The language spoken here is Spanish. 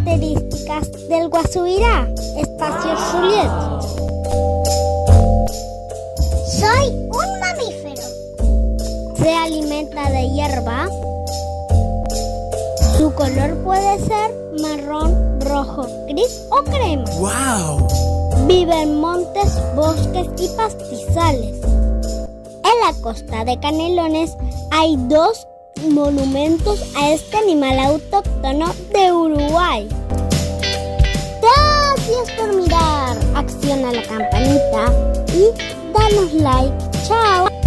características del Guasubirá, espacio Juliet. Soy un mamífero. Se alimenta de hierba. Su color puede ser marrón, rojo, gris o crema. ¡Wow! Vive en montes, bosques y pastizales. En la costa de Canelones hay 2 monumentos a este animal autóctono de Uruguay. Gracias por mirar. Acciona la campanita y danos like. Chao.